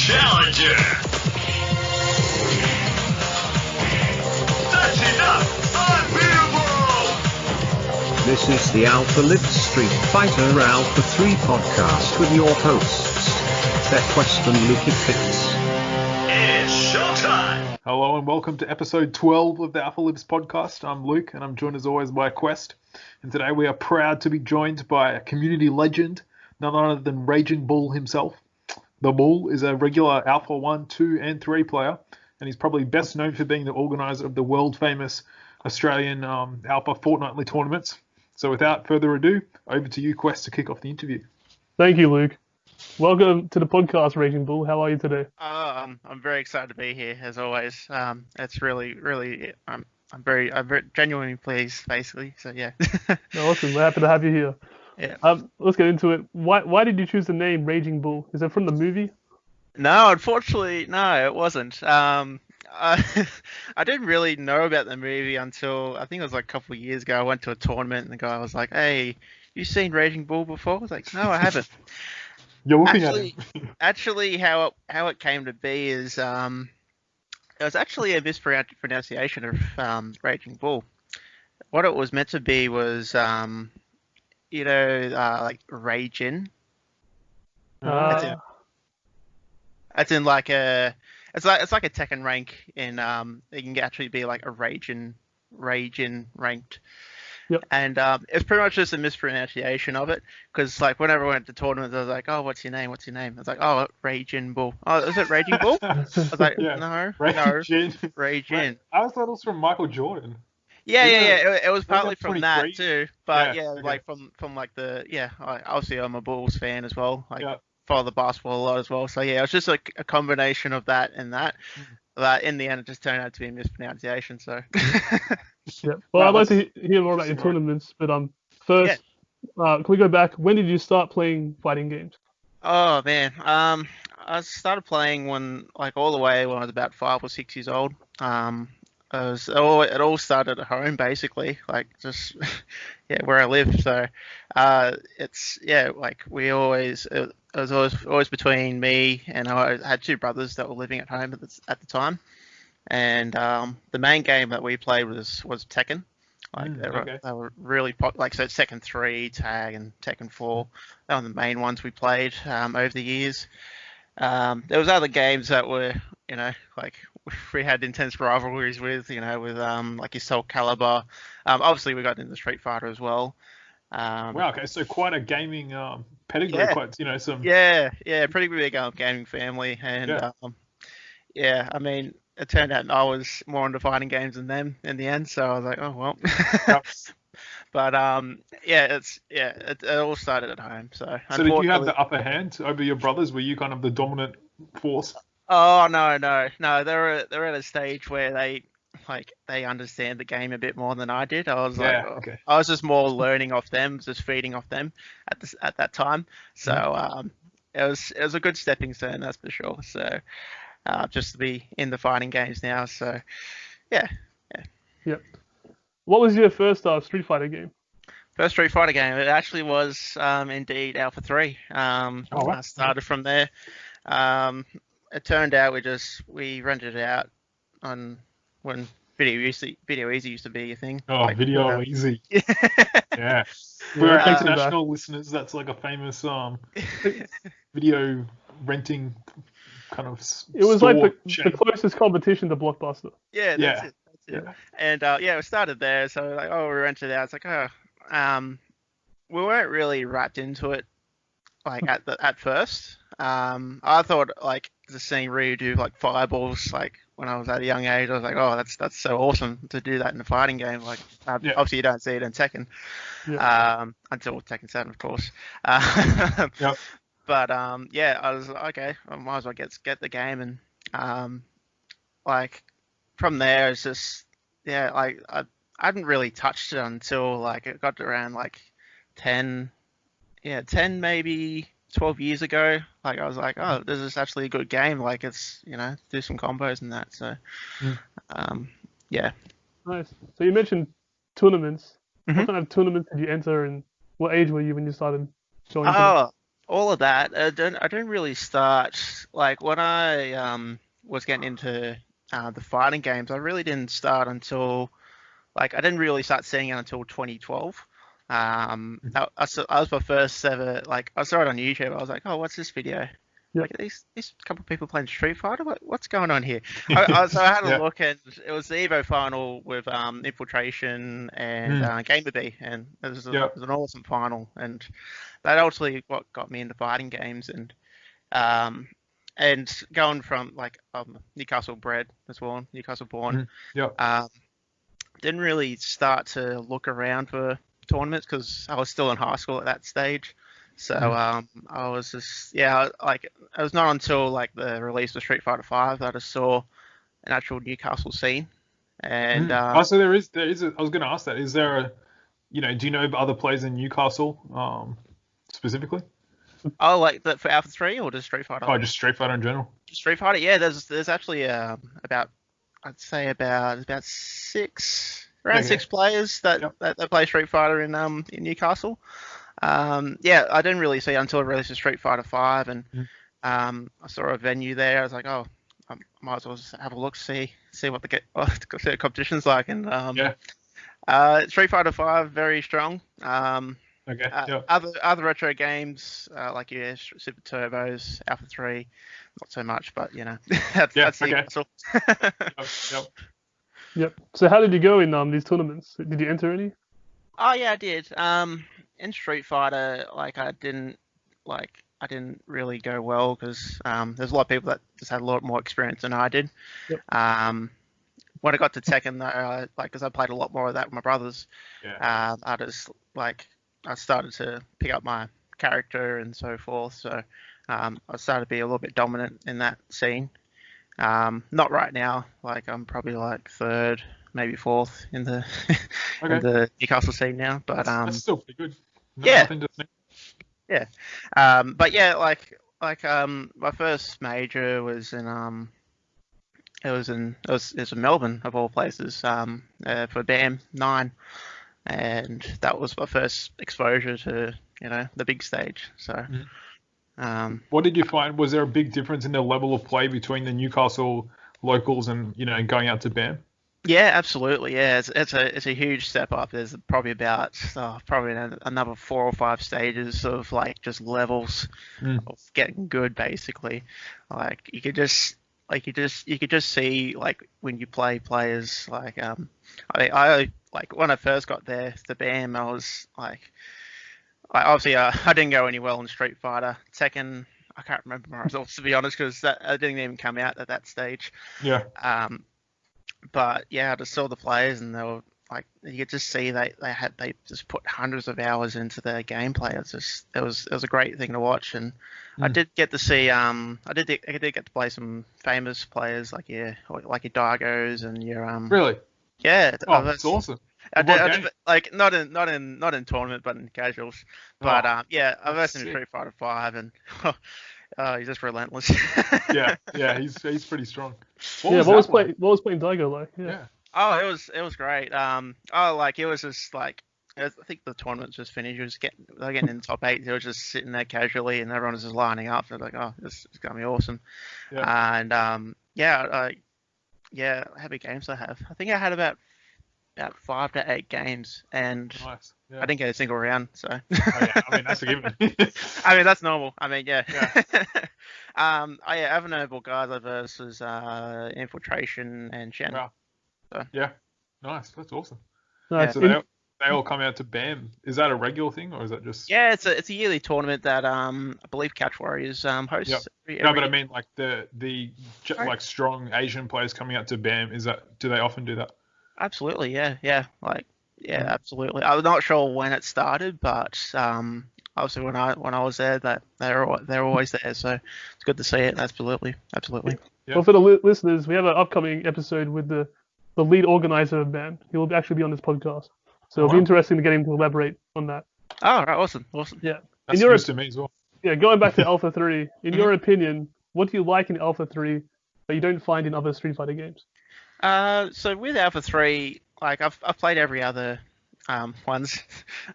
challenger. That's enough. Unbeatable. This is the Alpha Lift Street Fighter Alpha 3 podcast with your hosts, Quest and Lukefitz. It's showtime. Hello and welcome to episode 12 of the Alpha Libs podcast. I'm Luke and I'm joined as always by Quest. And today we are proud to be joined by a community legend, none other than RagingBull himself. The Bull is a regular Alpha 1, 2 and 3 player, and he's probably best known for being the organizer of the world famous Australian Alpha fortnightly tournaments. So without further ado, over to you, Quest, to kick off the interview. Thank you, Luke. Welcome to the podcast, RagingBull. How are you today? I'm very excited to be here, as always. It's really, I'm very genuinely pleased, basically. So yeah. Awesome. We're happy to have you here. Yeah. Let's get into it. Why did you choose the name RagingBull? Is it from the movie? No, unfortunately, no, it wasn't. I didn't really know about the movie until I think it was like a couple of years ago. I went to a tournament and the guy was like, "Hey, you seen RagingBull before?" I was like, "No, I haven't." You're looking at him. Actually, how it came to be is it was actually a mispronunciation of RagingBull. What it was meant to be was like raging. That's in like it's like a Tekken rank in it can actually be like a raging ranked. Yep. And it's pretty much just a mispronunciation of it, because like whenever I went to tournaments, I was like, "Oh, what's your name? What's your name?" I was like, "Oh, RagingBull." "Oh, is it RagingBull?" I was like, Yeah. No, Raging. Raging. I always thought it was from Michael Jordan. Yeah. It was Wasn't partly that from that 23? too, but Yeah, yeah, okay. like from like obviously I'm a Bulls fan as well. Like Yeah. follow the basketball a lot as well. So yeah, it was just like a combination of that and that. But in the end, it just turned out to be a mispronunciation. So. Yeah. Well, Wow, I'd like to that's hear more about your interesting, tournaments, but first, can we go back? When did you start playing fighting games? Oh man, I started playing all the way when I was about 5 or 6 years old. It all started at home basically, like just where I live. So, it was always between me and I had two brothers that were living at home at the time, and the main game that we played was Tekken. Like they were really like so Tekken 3, Tag, and Tekken 4. They were the main ones we played over the years. There was other games that were like we had intense rivalries with like your Soul Calibur. Obviously we got into Street Fighter as well. Wow, okay, so quite a gaming pedigree, Yeah. quite some. Yeah, pretty big gaming family, and I mean, it turned out I was more into fighting games than them in the end, so I was like, oh well. Yep. But it all started at home. So So did you have the upper hand over your brothers? Were you kind of the dominant force? Oh no, they're at a stage where they understand the game a bit more than I did. I was Okay. I was just more learning off them, just feeding off them at that time. So it was a good stepping stone, that's for sure. So just to be in the fighting games now. So yeah. Yep. What was your first Street Fighter game? First Street Fighter game, it actually was indeed Alpha 3. wow. I started from there. It turned out we rented it out on when Video Easy used to be a thing. Oh, Video Easy. Yeah. For Yeah. our international listeners, that's like a famous video renting kind of It was like the chain. closest competition to Blockbuster. Yeah, that's it. Yeah. And we started there. So like, we rented it out. It's like, we weren't really wrapped into it like at first. I thought like just seeing Ryu do like fireballs like when I was at a young age, I was like, oh, that's so awesome to do that in a fighting game. Like obviously you don't see it in Tekken, until Tekken 7, of course. Yep. But I was like, okay, I might as well get the game, and like from there it's just like I hadn't really touched it until like it got around like 10 maybe 12 years ago. Like I was like, oh, this is actually a good game. Like it's do some combos and that. So yeah. Nice. So you mentioned tournaments. Mhm. What kind of tournaments did you enter, and what age were you when you started joining them? Oh, all of that. I don't really start like when I was getting into the fighting games, I really didn't start until I didn't really start seeing it until 2012. I was my first ever, I saw it on YouTube. I was like, oh, what's this video? Yep. Like these couple of people playing Street Fighter. What's going on here? So I had a look, and it was the Evo final with Infiltration and Gamer B, and it was an awesome final. And that ultimately what got me into fighting games, and going from Newcastle bred as well, Newcastle born. Didn't really start to look around for tournaments because I was still in high school at that stage. So I was just it was not until the release of Street Fighter 5 that I saw an actual Newcastle scene. And so there is I was going to ask that, is there a, do you know other players in Newcastle specifically? Oh, for Alpha 3 or just Street Fighter? Oh, just Street Fighter in general. Street Fighter, yeah. There's actually about 6 players that play Street Fighter in Newcastle. I didn't really see until I released Street Fighter 5, and I saw a venue there. I was like, oh, I might as well just have a look, see what the competition's like. And Street Fighter 5 very strong. Other retro games like Super Turbos, Alpha 3, not so much, but that's Newcastle. Yep. So how did you go in these tournaments? Did you enter any? Oh yeah, I did. In Street Fighter, I didn't really go well because there's a lot of people that just had a lot more experience than I did. Yep. When I got to Tekken, though, because I played a lot more of that with my brothers, I just I started to pick up my character and so forth. So I started to be a little bit dominant in that scene. Not right now. I'm probably third, maybe fourth in the in the Newcastle scene now. But that's still pretty good. My first major was in it was in Melbourne of all places for BAM 9, and that was my first exposure to the big stage. So. What did you find? Was there a big difference in the level of play between the Newcastle locals and going out to BAM? Yeah, absolutely. Yeah, it's a huge step up. There's probably about another 4 or 5 stages of just levels of getting good. Basically, you could just see when you play players I when I first got there to BAM, I was obviously I didn't go any well in Street Fighter. Tekken, I can't remember my results to be honest because that didn't even come out at that stage. Yeah. But yeah, I just saw the players and they were you could just see they just put hundreds of hours into their gameplay. It was a great thing to watch, and I did get to see I did get to play some famous players like your Dagos and your Really? Yeah. Oh, that's awesome. I did, not in tournament, but in casuals. But I've versed in Street Fighter 5, and he's just relentless. yeah, he's pretty strong. What was playing Daigo like? Yeah. Oh, it was great. It was just I think the tournament's just finished. They're getting in the top 8. They were just sitting there casually, and everyone was just lining up. They're like, oh, this is gonna be awesome. Yeah. And heavy games I have. I think I had about 5 to 8 games, and nice. Yeah. I didn't get a single round. So. Oh, yeah. I mean, that's a given. I mean, that's normal. I mean, yeah. Other notable guys I versed was Infiltration and Shen. Wow. So. Yeah. Nice. That's awesome. Nice. So they all come out to BAM. Is that a regular thing, or is that just? Yeah, it's a yearly tournament that I believe Catch Warriors hosts. Yep. No, but I mean the strong Asian players coming out to BAM. Do they often do that? Absolutely, yeah. Absolutely. I was not sure when it started, but obviously when I was there, that they're always there. So it's good to see it. Absolutely. Yeah. Well, for the listeners, we have an upcoming episode with the lead organizer of BAM. He will actually be on this podcast, so it'll be interesting to get him to elaborate on that. Oh, right, awesome. Yeah. That's news to me as well. Yeah, going back to Alpha 3, in your opinion, what do you like in Alpha 3 that you don't find in other Street Fighter games? So with Alpha 3, I've played every other ones,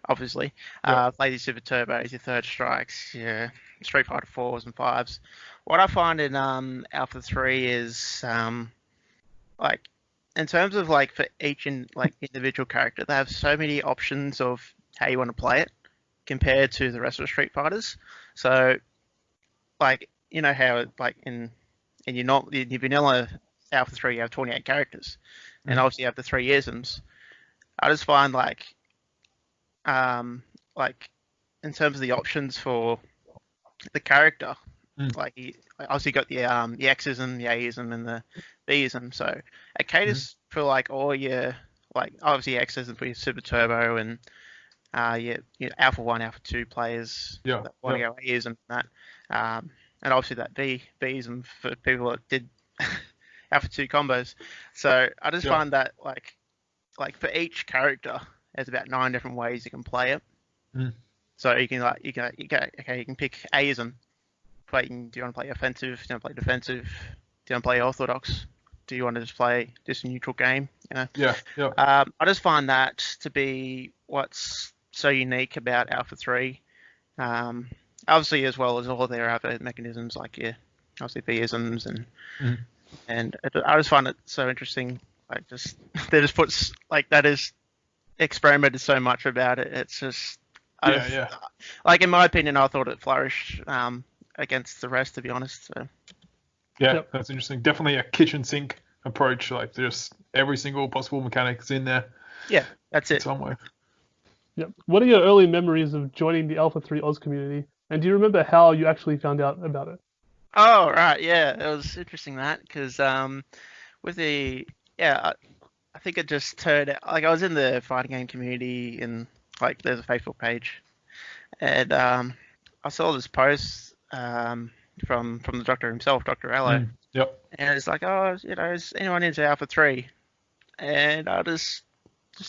obviously. Play your Super Turbos, your Third Strikes, your Street Fighter 4s and 5s. What I find in Alpha 3 is like in terms of like for each individual character, they have so many options of how you want to play it compared to the rest of the Street Fighters. So like you know how like in your vanilla Alpha 3 you have 28 characters, and obviously you have the 3 isms. I just find like in terms of the options for the character, like you obviously got the X-ism, the A-ism, and the B-ism. So it caters for like all your like obviously X-ism for your Super Turbo and your Alpha 1, Alpha 2 players that want to go A-ism and that. And obviously that B-ism for people that did Alpha 2 combos. So I just find that like for each character, there's about 9 different ways you can play it. So you can you can pick A-ism. Do you want to play offensive? Do you want to play defensive? Do you want to play orthodox? Do you want to just play a neutral game? You know? I just find that to be what's so unique about Alpha 3. Obviously, as well as all their other mechanisms like your obviously B-isms and I just find it so interesting. Like they just put like that is experimented so much about it. It's just like in my opinion, I thought it flourished against the rest, to be honest. So. Yeah, that's interesting. Definitely a kitchen sink approach. Like just every single possible mechanic is in there. Yeah, that's it. Somewhere. Yep. What are your early memories of joining the Alpha 3 Oz community? And do you remember how you actually found out about it? Oh, right. Yeah, it was interesting that because with the I think it just turned out, like I was in the fighting game community and like there's a Facebook page, and I saw this post from the doctor himself, Dr. Allo. And it's like, oh, is anyone into Alpha 3? And I just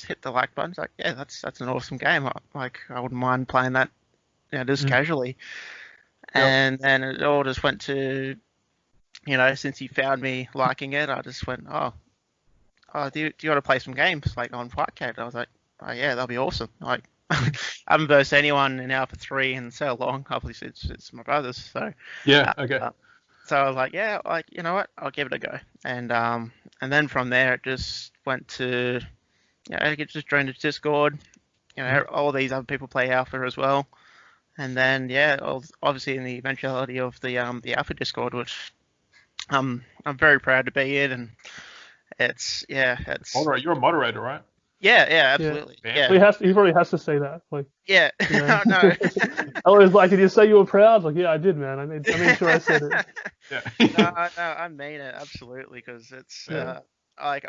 hit the like button. It's like, yeah, that's an awesome game. I wouldn't mind playing that, just casually. And then it all just went to, since he found me liking it, I just went, do you want to play some games like on PodCast? I was like, oh yeah, that'll be awesome. Like, I haven't versed anyone in Alpha 3 in so long. Obviously, it's my brothers. So so I was like, yeah, like you know what, I'll give it a go. And then from there, it just went to, I could just join the Discord. All these other people play Alpha as well. And then obviously in the eventuality of the Alpha Discord, which I'm very proud to be in, and it's Moderator, you're a moderator, right? Yeah, absolutely. Yeah. He probably has to say that. Like, yeah, no. I was like, did you say you were proud? Like, yeah, I did, man. I made sure I said it. No, I mean it absolutely because it's like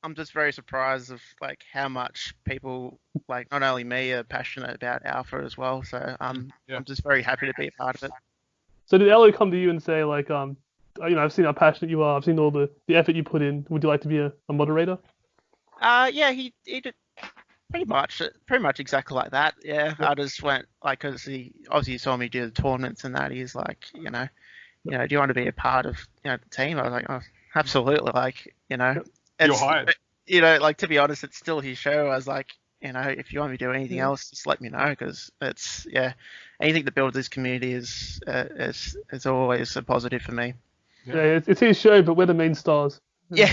I'm just very surprised of like how much people like not only me are passionate about Alpha as well. So I'm just very happy to be a part of it. So did Ellie come to you and say like I've seen how passionate you are. I've seen all the effort you put in. Would you like to be a moderator? Yeah, he did pretty much exactly like that. Yeah, I just went like because he obviously saw me do the tournaments and that. He's like, do you want to be a part of the team? I was like, oh, absolutely. Like, you're hired. Like to be honest, it's still his show. I was like, if you want me to do anything else, just let me know because it's anything that builds this community is always a positive for me. Yeah, it's his show, but we're the main stars. Yeah,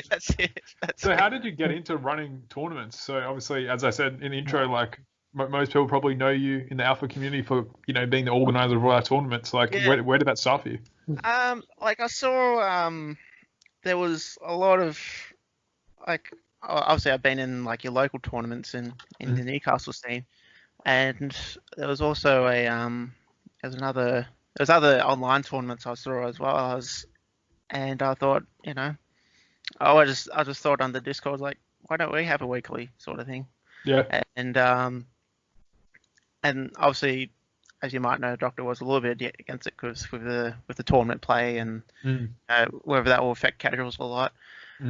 that's it. So how did you get into running tournaments? So obviously, as I said in the intro, like most people probably know you in the Alpha community for being the organizer of all our tournaments. Like where did that start for you? Like I saw there was a lot of like obviously I've been in like your local tournaments in the Newcastle scene, and there was also there's other online tournaments I saw as well. And I thought, I just thought on the Discord, like, why don't we have a weekly sort of thing? Yeah. And obviously, as you might know, Doctor was a little bit against it because with the tournament play and whether that will affect casuals a lot.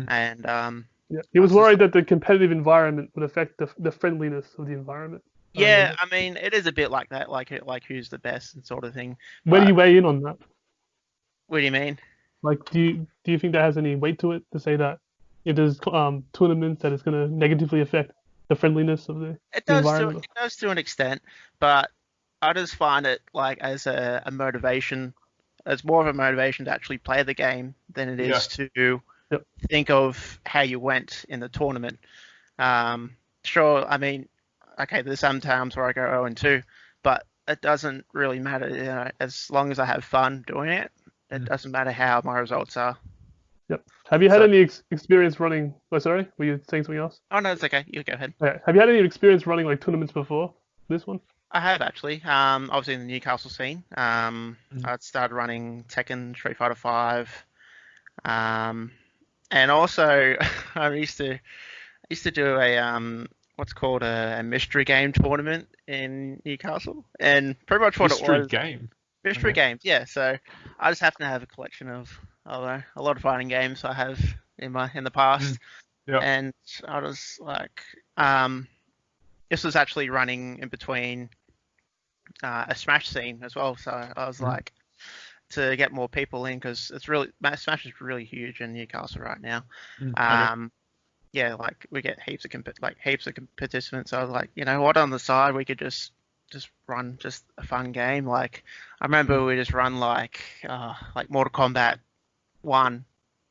And he was worried that the competitive environment would affect the friendliness of the environment. Yeah, I mean, it is a bit like that, like who's the best and sort of thing. Where do you weigh in on that? What do you mean? Like, do you think that has any weight to it to say that if there's tournaments that it's going to negatively affect the friendliness of the It does environment. it does to an extent, but I just find it like as a motivation. It's more of a motivation to actually play the game than it is to Yep. think of how you went in the tournament. Sure, I mean, okay, there's some times where I go 0-2, but it doesn't really matter. You know, as long as I have fun doing it, it doesn't matter how my results are. Yep. Have you had any experience running? Oh, sorry, were you saying something else? Oh no, it's okay. You go ahead. Okay. Have you had any experience running like tournaments before this one? I have actually. Obviously in the Newcastle scene. I started running Tekken, Street Fighter 5, and also I used to do a what's called a mystery game tournament in Newcastle, and pretty much what it was. Mystery games, yeah. So I just happen to have a collection of a lot of fighting games I have in the past, and I was like, this was actually running in between a Smash scene as well. So I was like, to get more people in, because it's really Smash is really huge in Newcastle right now. Yeah, like we get heaps of participants. So I was like, you know what, on the side we could just run just a fun game. Like I remember we just run like Mortal Kombat 1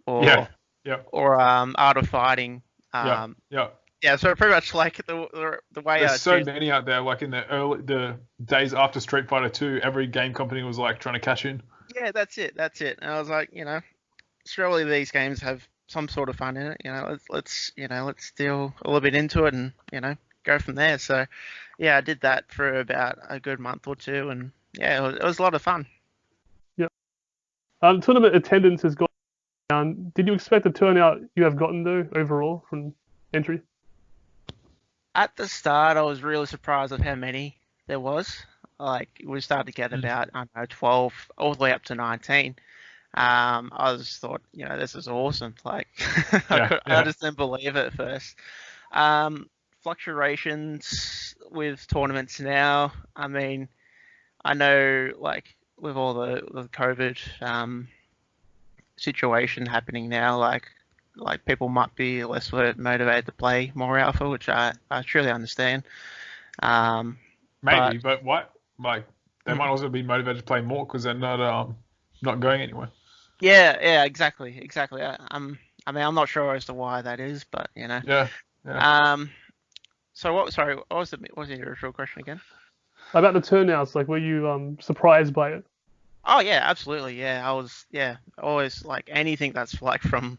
or Art of Fighting. Yeah, so pretty much like the way there's so many out there. Like in the days after Street Fighter 2, every game company was like trying to cash in. Yeah, that's it. And I was like, you know, surely these games have some sort of fun in it. You know, let's deal a little bit into it and, you know, go from there. So yeah, I did that for about a good month or two, and yeah, it was a lot of fun. Yeah. Tournament attendance has gone down. Did you expect the turnout you have gotten though overall from entry? At the start, I was really surprised at how many there was. Like we started to get about 12 all the way up to 19. I just thought, you know, this is awesome. Like I just didn't believe it at first. Fluctuations with tournaments now. I mean, I know like with all the COVID situation happening now, like people might be less motivated to play more alpha, which I truly understand. Maybe, but what? Like they might also be motivated to play more because they're not going anywhere. Yeah, exactly. I mean, I'm not sure as to why that is, but you know. Yeah. So what? Sorry, what was the original question again? About the turnouts, like were you surprised by it? Oh yeah, absolutely. Yeah, I was. Yeah, always like anything that's like from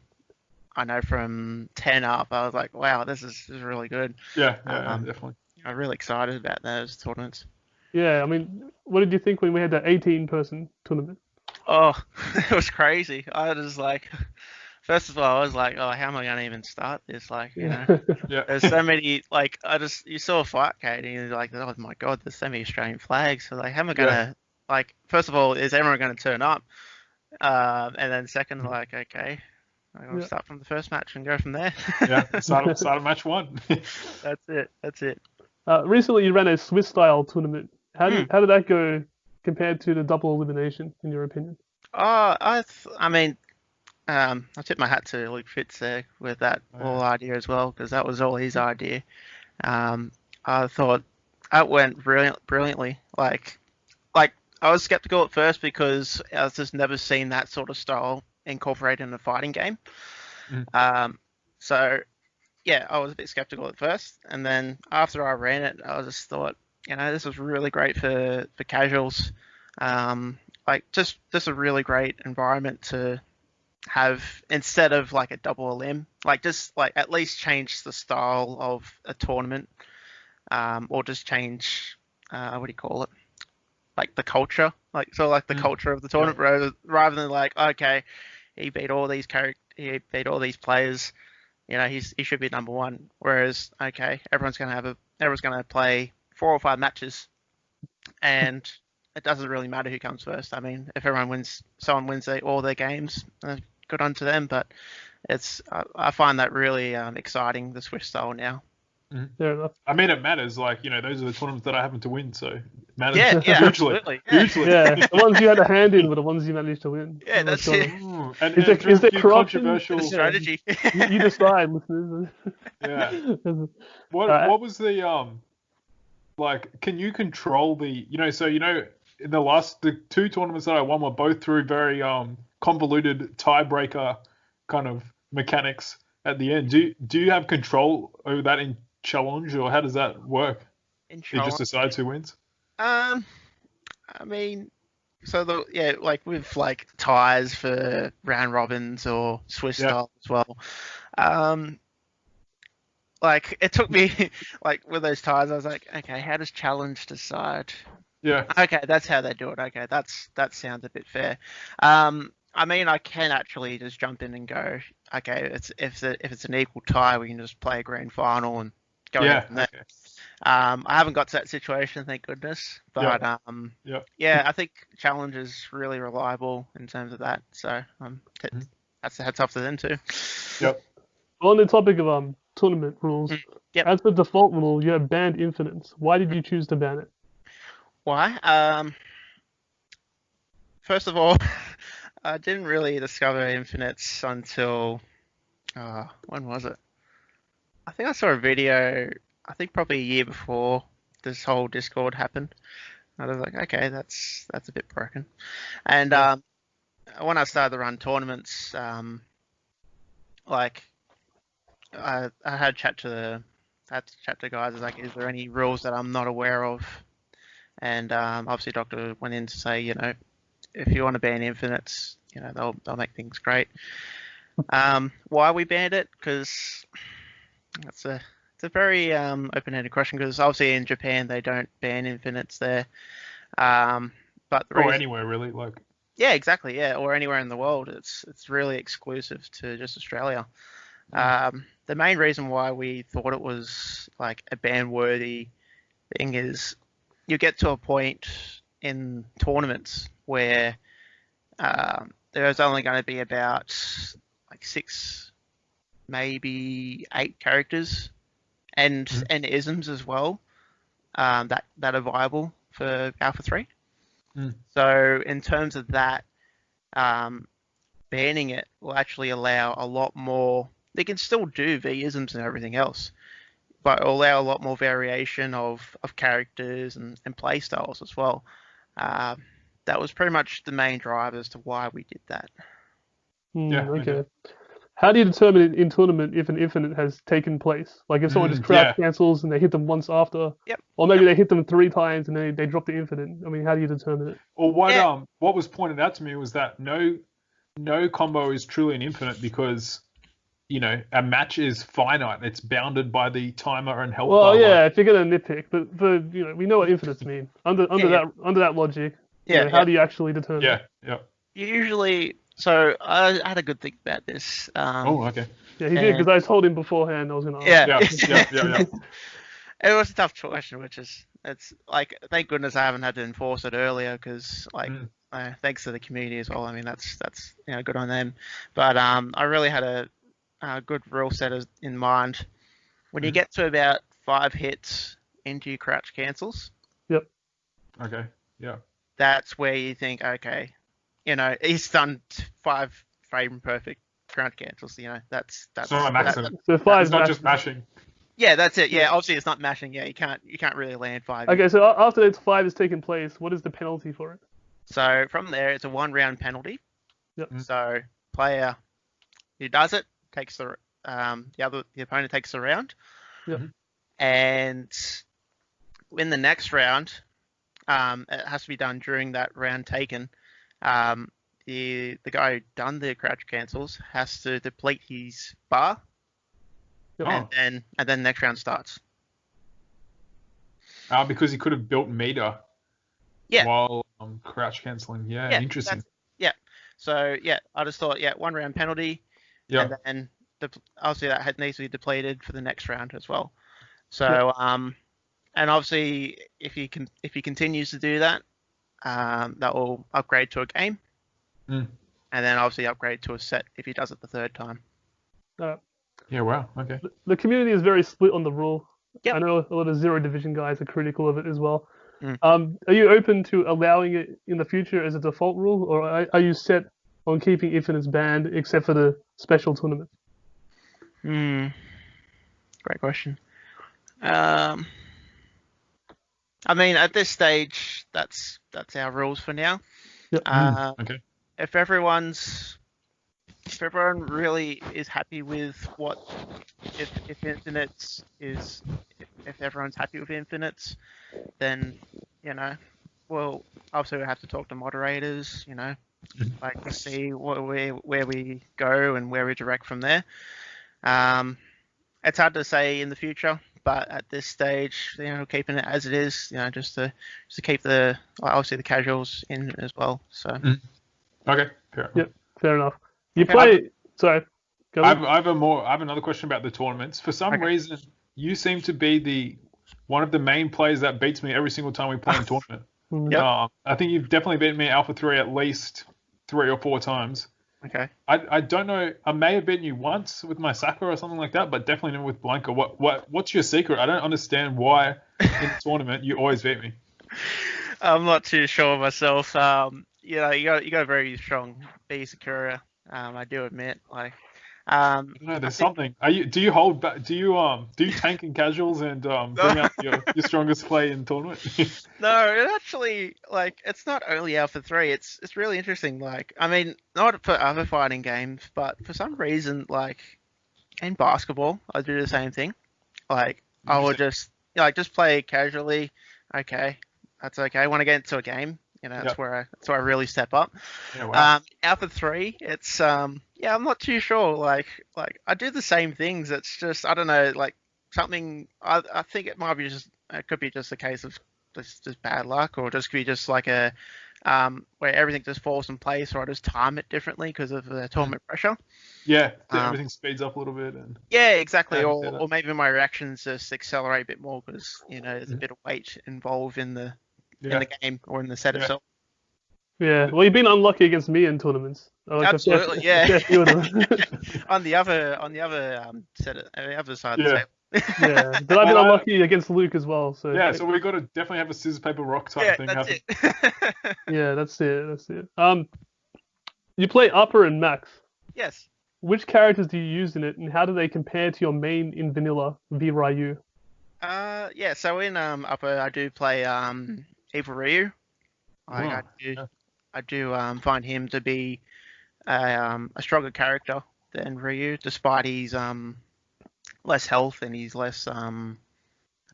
10 up. I was like, wow, this is really good. Yeah, definitely. I'm really excited about those tournaments. Yeah, I mean, what did you think when we had that 18-person tournament? Oh, it was crazy. I was like, first of all, I was like, oh, how am I going to even start this? Like, you know, there's so many, like, you saw a fight, Kate, and you're like, oh my God, there's so many Australian flags. So, like, how am I going to, like, first of all, is everyone going to turn up? And then second, like, okay, I'm going to start from the first match and go from there. Start at match 1. That's it. Recently, you ran a Swiss-style tournament. How did that go compared to the double elimination, in your opinion? I mean, I tip my hat to Lukefitz there with that whole idea as well, because that was all his idea. I thought that went brilliantly. Like I was skeptical at first because I've just never seen that sort of style incorporated in a fighting game. So yeah, I was a bit skeptical at first, and then after I ran it, I just thought, you know, this was really great for casuals. Like just a really great environment to have instead of like a double elim. Like just like at least change the style of a tournament, or just change what do you call it? Like the culture, like the culture of the tournament, rather than like, okay, he beat all these players, you know, he should be number one. Whereas, okay, everyone's gonna play 4 or 5 matches, and it doesn't really matter who comes first. I mean, if someone wins all their games, good on to them. But I find that really exciting, the Swiss style now. Fair enough. I mean, it matters. Like, those are the tournaments that I happen to win, so it matters. Yeah, hugely. absolutely. Yeah. Hugely. Yeah, the ones you had a hand in were the ones you managed to win. Yeah, that's it. And Is there very few corruption? controversial? Strategy. You decide, listeners. Yeah. All What was the like? Can you control the? In the two tournaments that I won were both through very convoluted tiebreaker kind of mechanics at the end. Do you have control over that in challenge, or how does that work? In You just decide who wins. I mean, like with like ties for round robins or Swiss style as well. Like it took me like with those ties, I was like, okay, how does challenge decide? Yeah. Okay, that's how they do it. Okay, that sounds a bit fair. I mean, I can actually just jump in and go, okay, if it's an equal tie, we can just play a grand final and go ahead from there. Okay. I haven't got to that situation, thank goodness. But yeah, I think challenge is really reliable in terms of that. So that's the hats off to them too. Yep. On the topic of tournament rules, Yep. as the default rule, you have banned infinites. Why did you choose to ban it? Why? First of all, I didn't really discover infinites until when was it? I think I saw a video. I think probably a year before this whole Discord happened. I was like, okay, that's a bit broken. And when I started to run tournaments, like I had chat to guys. I was like, is there any rules that I'm not aware of? And obviously, Doctor went in to say, if you want to ban infinites, they'll make things great. Why we banned it? Because it's a very open-ended question. Because obviously in Japan they don't ban infinites there, but or anywhere really, like. Yeah, exactly. Yeah, or anywhere in the world. It's really exclusive to just Australia. The main reason why we thought it was like a ban-worthy thing is you get to a point in tournaments where there's only going to be about like 6, maybe 8 characters and isms as well that are viable for Alpha 3. So in terms of that, banning it will actually allow a lot more. They can still do V-isms and everything else, but it'll allow a lot more variation of characters and play styles as well. That was pretty much the main drive as to why we did that. Okay. How do you determine in tournament if an infinite has taken place? Like if someone just crouch cancels and they hit them once after, or maybe they hit them 3 times and then they drop the infinite. I mean, how do you determine it? Or what was pointed out to me was that no combo is truly an infinite because a match is finite. It's bounded by the timer and health bar. Well, yeah, if you're gonna nitpick, but we know what infinites mean. Under that logic, how do you actually determine? Yeah. Usually, so I had a good think about this. Okay. Yeah, he did because I told him beforehand I was gonna ask. Yeah. It was a tough question, it's like thank goodness I haven't had to enforce it earlier because thanks to the community as well. I mean that's good on them. But I really had a good rule set in mind. When you get to about 5 hits into your crouch cancels. Yep. Okay. Yeah. That's where you think, okay, he's done 5 frame perfect crouch cancels. That's it's not an accident. So 5 it's not just mashing. Yeah, that's it. Yeah, obviously it's not mashing. Yeah, you can't really land 5. Okay, so after that 5 has taken place, what is the penalty for it? So from there, it's a 1-round penalty. Yep. So player who does it takes the opponent takes the round. Yep. And in the next round, it has to be done during that round taken. The guy who done the crouch cancels has to deplete his bar, and then next round starts. Because he could have built meter. Yeah. While crouch canceling. Yeah, interesting. So I just thought 1 round penalty. Yeah. And then obviously that needs to be depleted for the next round as well. So and obviously if he continues to do that, that will upgrade to a game. And then obviously upgrade to a set if he does it the 3rd time. Yeah, wow, okay. The community is very split on the rule. Yep. I know a lot of Zero Division guys are critical of it as well. Mm. Are you open to allowing it in the future as a default rule, or are you set on keeping infinites banned except for the special tournaments? Great question. I mean, at this stage, that's our rules for now. Yep. Okay. If everyone really is happy with if infinites is if everyone's happy with infinites, then well, obviously we have to talk to moderators, like to see where we go and where we direct from there. It's hard to say in the future, but at this stage, keeping it as it is, just to keep obviously the casuals in as well. So. Okay. Fair enough. Yep. Fair enough. You play. Sorry. Go on. I have another question about the tournaments. For some reason, you seem to be one of the main players that beats me every single time we play a tournament. Yep. I think you've definitely beaten me Alpha 3 at least 3 or 4 times. Okay. I don't know. I may have beaten you once with my Sakura or something like that, but definitely not with Blanca. What's your secret? I don't understand why in the tournament you always beat me. I'm not too sure myself. You got a very strong B Sakura. I do admit, No, there's something. Do you hold back? Do you tank in casuals and bring out your strongest play in tournament? No, it actually it's not only Alpha 3. It's really interesting. I mean, not for other fighting games, but for some reason, in basketball, I do the same thing. I will just play casually. Okay, that's okay. When I get into a game, that's where I really step up. Yeah, wow. Alpha 3, it's I'm not too sure. I do the same things. It's just I don't know, something. I think it might be it could be just a case of just bad luck, or just could be just where everything just falls in place, or I just time it differently because of the tournament pressure. Yeah, everything speeds up a little bit. Yeah, exactly. Or maybe my reactions just accelerate a bit more because there's a bit of weight involved in the game or in the set itself. Yeah, well, you've been unlucky against me in tournaments. Absolutely, yeah. on the other side of the table. Yeah, but I've been unlucky against Luke as well. So yeah, so we got to definitely have a scissors paper rock type thing. That's it. Yeah, that's it. You play upper and max. Yes. Which characters do you use in it, and how do they compare to your main in vanilla v Ryu? Yeah. So in upper, I do play Evil Ryu. I do find him to be a stronger character than Ryu, despite he's less health and he's less. I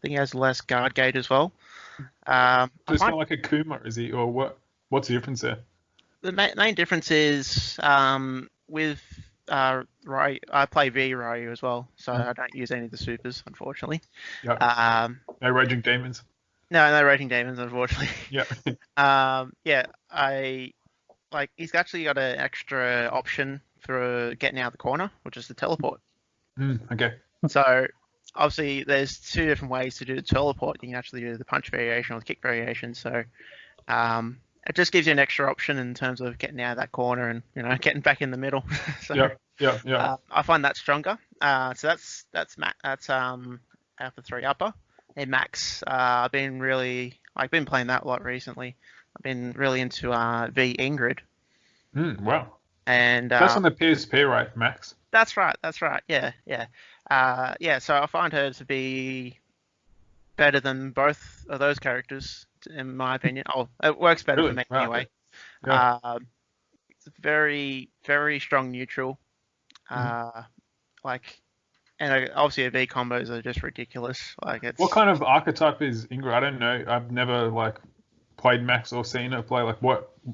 think he has less guard gauge as well. It's kind of like a Kuma, is he, or what? What's the difference there? The main difference is with Ryu. I play V Ryu as well, so I don't use any of the supers, unfortunately. Yep. No Raging Demons. No Raging Demons, unfortunately. Yeah. He's actually got an extra option for getting out of the corner, which is the teleport. Okay. So obviously there's 2 different ways to do the teleport. You can actually do the punch variation or the kick variation. So it just gives you an extra option in terms of getting out of that corner and getting back in the middle. So, yeah. I find that stronger. So that's Alpha 3 upper. And max, I've been playing that a lot recently. I've been really into V Ingrid. Wow. And that's on the PSP, right, Max? That's right. Yeah. So I find her to be better than both of those characters, in my opinion. It works better for me anyway. Yeah. It's very, very strong neutral. And obviously the V combos are just ridiculous. What kind of archetype is Ingrid? I don't know. I've never played Max or seen her play.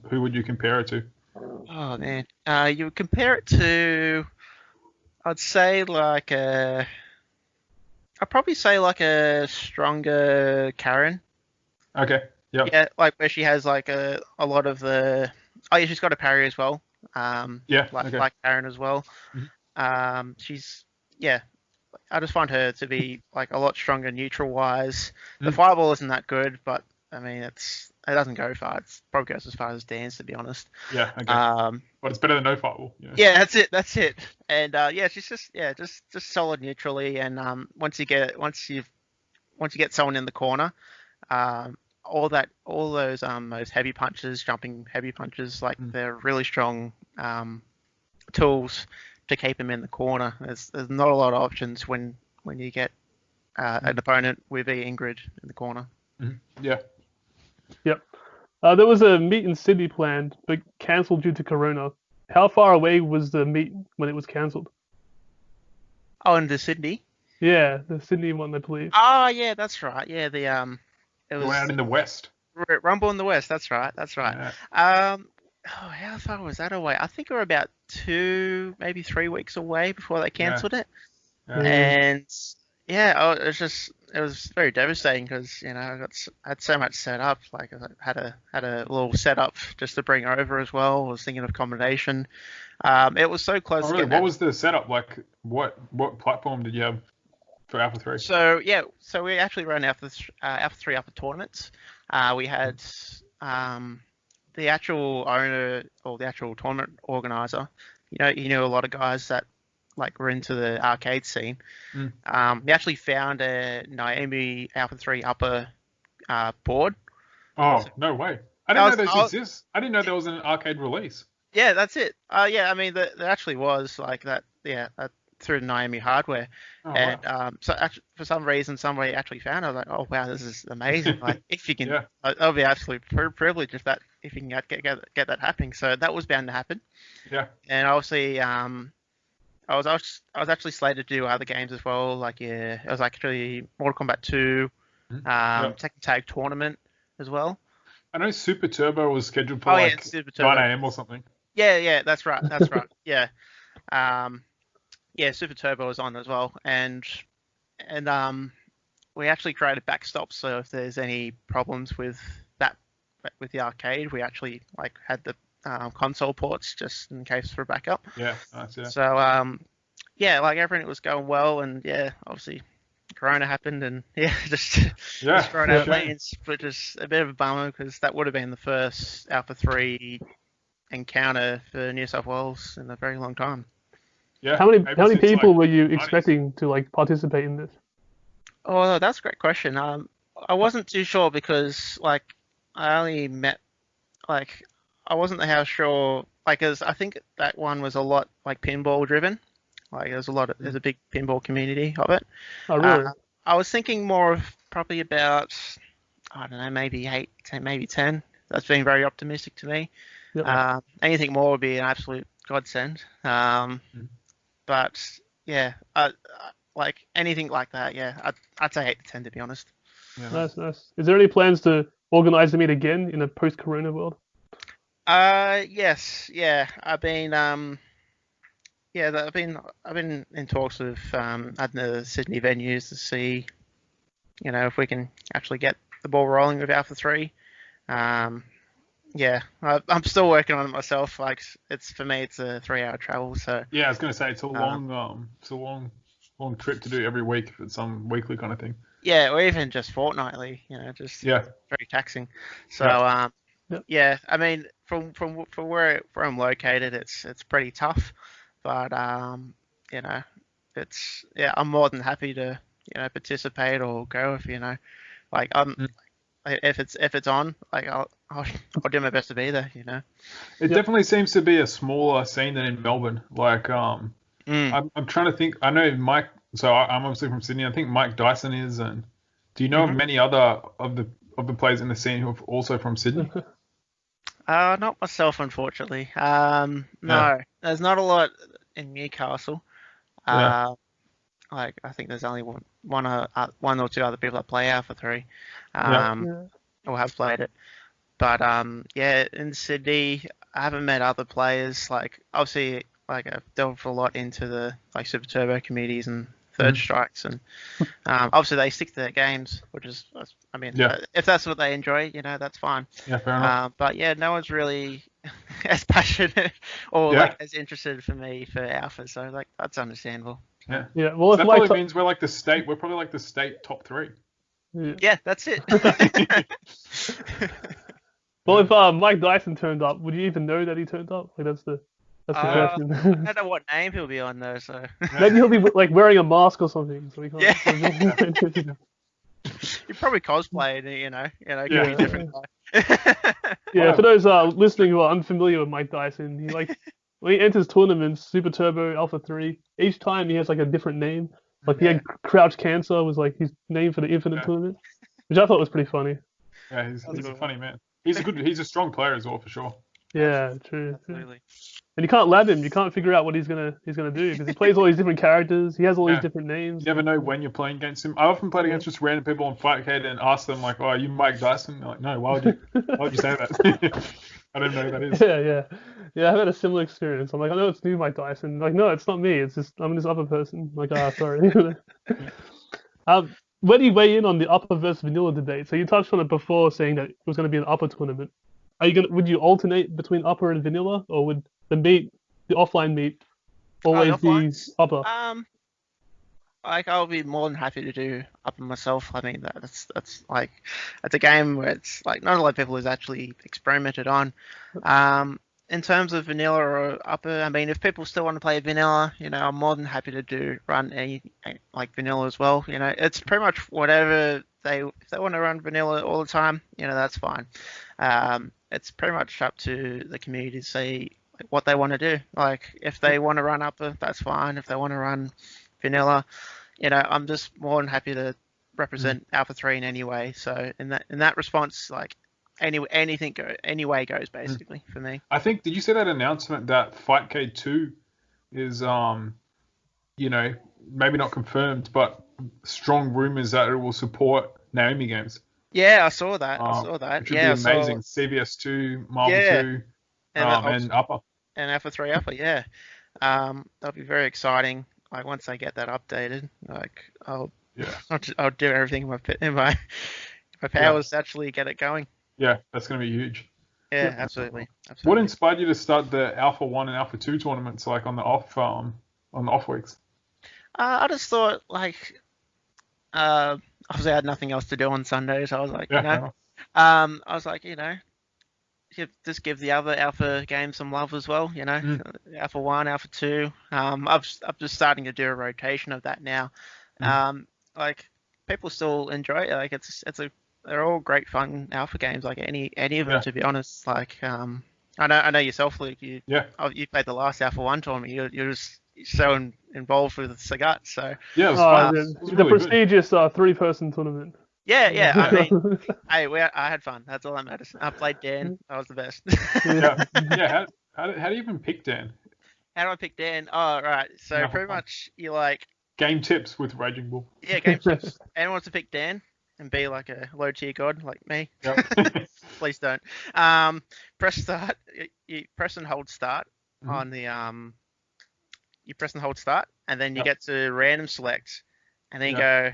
Who would you compare it to? Oh man, you would compare it to, I'd probably say a stronger Karen. Okay. Yep. Yeah, where she has a lot of the. Oh yeah, she's got a parry as well. Like Karen as well. She's I just find her to be a lot stronger neutral wise. The fireball isn't that good, but I mean it doesn't go far. It probably goes as far as dance, to be honest. Yeah. Okay. But it's better than no fireball. Yeah, that's it. And she's just solid neutrally. And once you've once you get someone in the corner, all those heavy punches, jumping heavy punches, like they're really strong tools to keep him in the corner. There's not a lot of options when you get an opponent with Ingrid in the corner. Yeah. Yep. There was a meet in Sydney planned, but cancelled due to Corona. How far away was the meet when it was cancelled? Oh, in the Sydney? Yeah, the Sydney one, I believe. Oh, yeah, that's right. Yeah, it was out in the west. Rumble in the West. That's right. Yeah. How far was that away? I think we were about 2, maybe 3 weeks away before they cancelled it. Yeah. And yeah, it was very devastating because I had so much set up. Like I had a little setup just to bring over as well. I was thinking of accommodation. It was so close. Oh, really? What was the setup like? What platform did you have for Alpha 3? So we actually ran Alpha 3 Alpha tournaments. We had the actual owner or the actual tournament organizer. You know a lot of guys that like were into the arcade scene. We actually found a Naomi Alpha 3 Upper board. Oh, no way. I didn't know those exist. I didn't know there was an arcade release. Yeah, that's it. Yeah, I mean, there actually was like that. Yeah, through Naomi hardware. Wow. So actually, for some reason, somebody actually found it. I was like, oh wow, this is amazing. Like if you can, that'll be absolute privilege if you can get that happening. So that was bound to happen. Yeah. And obviously, I was actually slated to do other games as well. Like it was actually Mortal Kombat 2, Tekken Tag Tournament as well. I know Super Turbo was scheduled for 9 AM or something. Yeah, that's right. Yeah. Yeah, Super Turbo was on as well, and we actually created backstops. So if there's any problems with the arcade, we actually like had the console ports just in case for backup. Yeah, nice. Yeah. So like everything was going well, and obviously Corona happened, and just thrown out lanes, which is a bit of a bummer because that would have been the first Alpha 3 encounter for New South Wales in a very long time. Yeah. How many people were you expecting to like participate in this? Oh, that's a great question. I wasn't too sure because like I only met like I wasn't how sure like as I think that one was a lot like pinball driven. Like there's a big pinball community of it. Oh really? I was thinking more of probably about I don't know maybe 8, 10, maybe 10. That's being very optimistic to me. Yep. Anything more would be an absolute godsend. But yeah, like anything like that, I'd say 8 to 10 to be honest. Yeah. Nice. Is there any plans to organise the meet again in a post-Corona world? Yes, yeah. I've been in talks with the Sydney venues to see, if we can actually get the ball rolling with Alpha 3. Yeah, I'm still working on it myself. Like for me, it's a 3-hour travel. So yeah, I was gonna say it's a long trip to do every week if it's some weekly kind of thing. Yeah, or even just fortnightly. Very taxing. So I mean, from where I'm located, it's pretty tough. But I'm more than happy to participate or go if like if it's on, like I'll do my best to be there, It definitely seems to be a smaller scene than in Melbourne. Like I'm trying to think. I know Mike. So I'm obviously from Sydney. I think Mike Dyson is. And do you know of many other of the players in the scene who are also from Sydney? Not myself, unfortunately. No, there's not a lot in Newcastle. Like I think there's only one or two other people that play Alpha 3, or have played it. But in Sydney, I haven't met other players. Like obviously, like I've delved a lot into the like Super Turbo communities and Third Strikes, and obviously they stick to their games, which is, I mean, if that's what they enjoy, that's fine. Yeah, fair enough. But no one's really as passionate or like as interested for me for Alpha, so like that's understandable. Yeah. Yeah. Well, that probably means we're probably like the state top 3. Yeah, that's it. Well, if Mike Dyson turned up, would you even know that he turned up? Like that's the question. I don't know what name he'll be on though, so maybe he'll be like wearing a mask or something. So we can't. You probably cosplayed, could be Yeah. different guy. Yeah, for those listening who are unfamiliar with Mike Dyson, when he enters tournaments, Super Turbo, Alpha 3, each time he has like a different name. Like he had Crouch Cancer was like his name for the Infinite tournament, which I thought was pretty funny. Yeah, he's a funny man. He's a strong player as well, for sure. Yeah, true. Absolutely. And you can't lab him. You can't figure out what he's gonna do because he plays all these different characters. He has all these different names. You never know when you're playing against him. I often played against just random people on Fightcade and ask them like, "Oh, are you Mike Dyson?" They're like, "No, why would you say that?" I don't know who that is. Yeah. I've had a similar experience. I'm like, I know it's new Mike Dyson. Like, no, it's not me. It's just I'm this other person. I'm like, sorry. Where do you weigh in on the upper versus vanilla debate? So you touched on it before, saying that it was going to be an upper tournament. Would you alternate between upper and vanilla, or would the offline meet, always be upper? I'll be more than happy to do upper myself. I mean, that's it's a game where it's like not a lot of people has actually experimented on. In terms of vanilla or upper, I mean, if people still want to play vanilla, I'm more than happy to run any like vanilla as well. It's pretty much whatever if they want to run vanilla all the time, that's fine. It's pretty much up to the community to see what they want to do. Like if they want to run upper, that's fine. If they want to run vanilla, I'm just more than happy to represent Alpha 3 in any way. So in that response, like any way goes basically for me. I think, did you see that announcement that Fightcade 2 is maybe not confirmed, but strong rumors that it will support Naomi games? Yeah, I saw that. Which would be amazing. CBS 2, Marvel 2, and upper. And Alpha 3 upper, yeah. That'll be very exciting. Like once I get that updated, like I'll do everything in my powers to actually get it going. Yeah, that's going to be huge. Yeah, absolutely. What inspired you to start the Alpha 1 and Alpha 2 tournaments, like on the off weeks? I just thought, like, obviously I had nothing else to do on Sundays. So I was like, just give the other Alpha games some love as well. Alpha 1, Alpha 2. I'm just starting to do a rotation of that now. Like people still enjoy it. Like they're all great fun Alpha games. Like any of them, to be honest. Like I know yourself, Luke. You played the last Alpha 1 tournament. You're just so involved with Sagat. So yeah, it was the really prestigious 3-person tournament. Yeah. I mean, I had fun. That's all that matters. I played Dan. I was the best. Yeah. How do you even pick Dan? How do I pick Dan? Oh, right. So pretty much you like game tips with RagingBull. Yeah, game tips. Anyone wants to pick Dan and be like a low tier god like me? Yep. Please don't. Press start. You press and hold start on the You press and hold start, and then you get to random select, and then you go